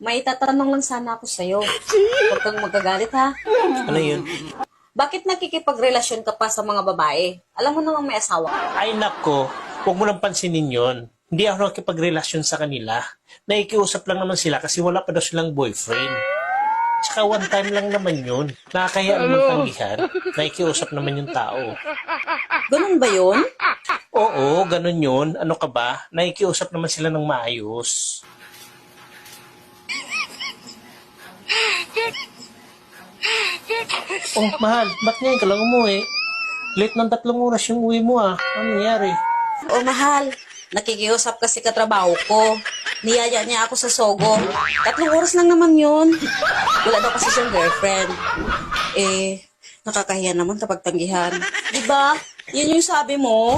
May tatanong lang sana ako sa'yo. Huwag kang magagalit ha. Ano yun? Bakit nakikipagrelasyon ka pa sa mga babae? Alam mo namang may asawa ka. Ay nako, huwag mo nang pansinin yon. Hindi ako nakikipagrelasyon sa kanila. Naikiusap lang naman sila kasi wala pa daw silang boyfriend. Tsaka one time lang naman yun. Nakakaya naman tanggihan. Naikiusap naman yung tao. Ganun ba yun? Oo, ganun yun. Ano ka ba? Naikiusap naman sila ng maayos. Oh, mahal. Ba't ngayon ka lang umuwi? Late ng 3 oras yung uwi mo ah. Ano nangyari? O mahal, nakikiusap kasi katrabaho ko. Niyaya niya ako sa Sogo. 3 oras lang naman yun. Wala daw kasi siyang girlfriend. Nakakahiya naman kapag tanggihan. Diba? Yun yung sabi mo.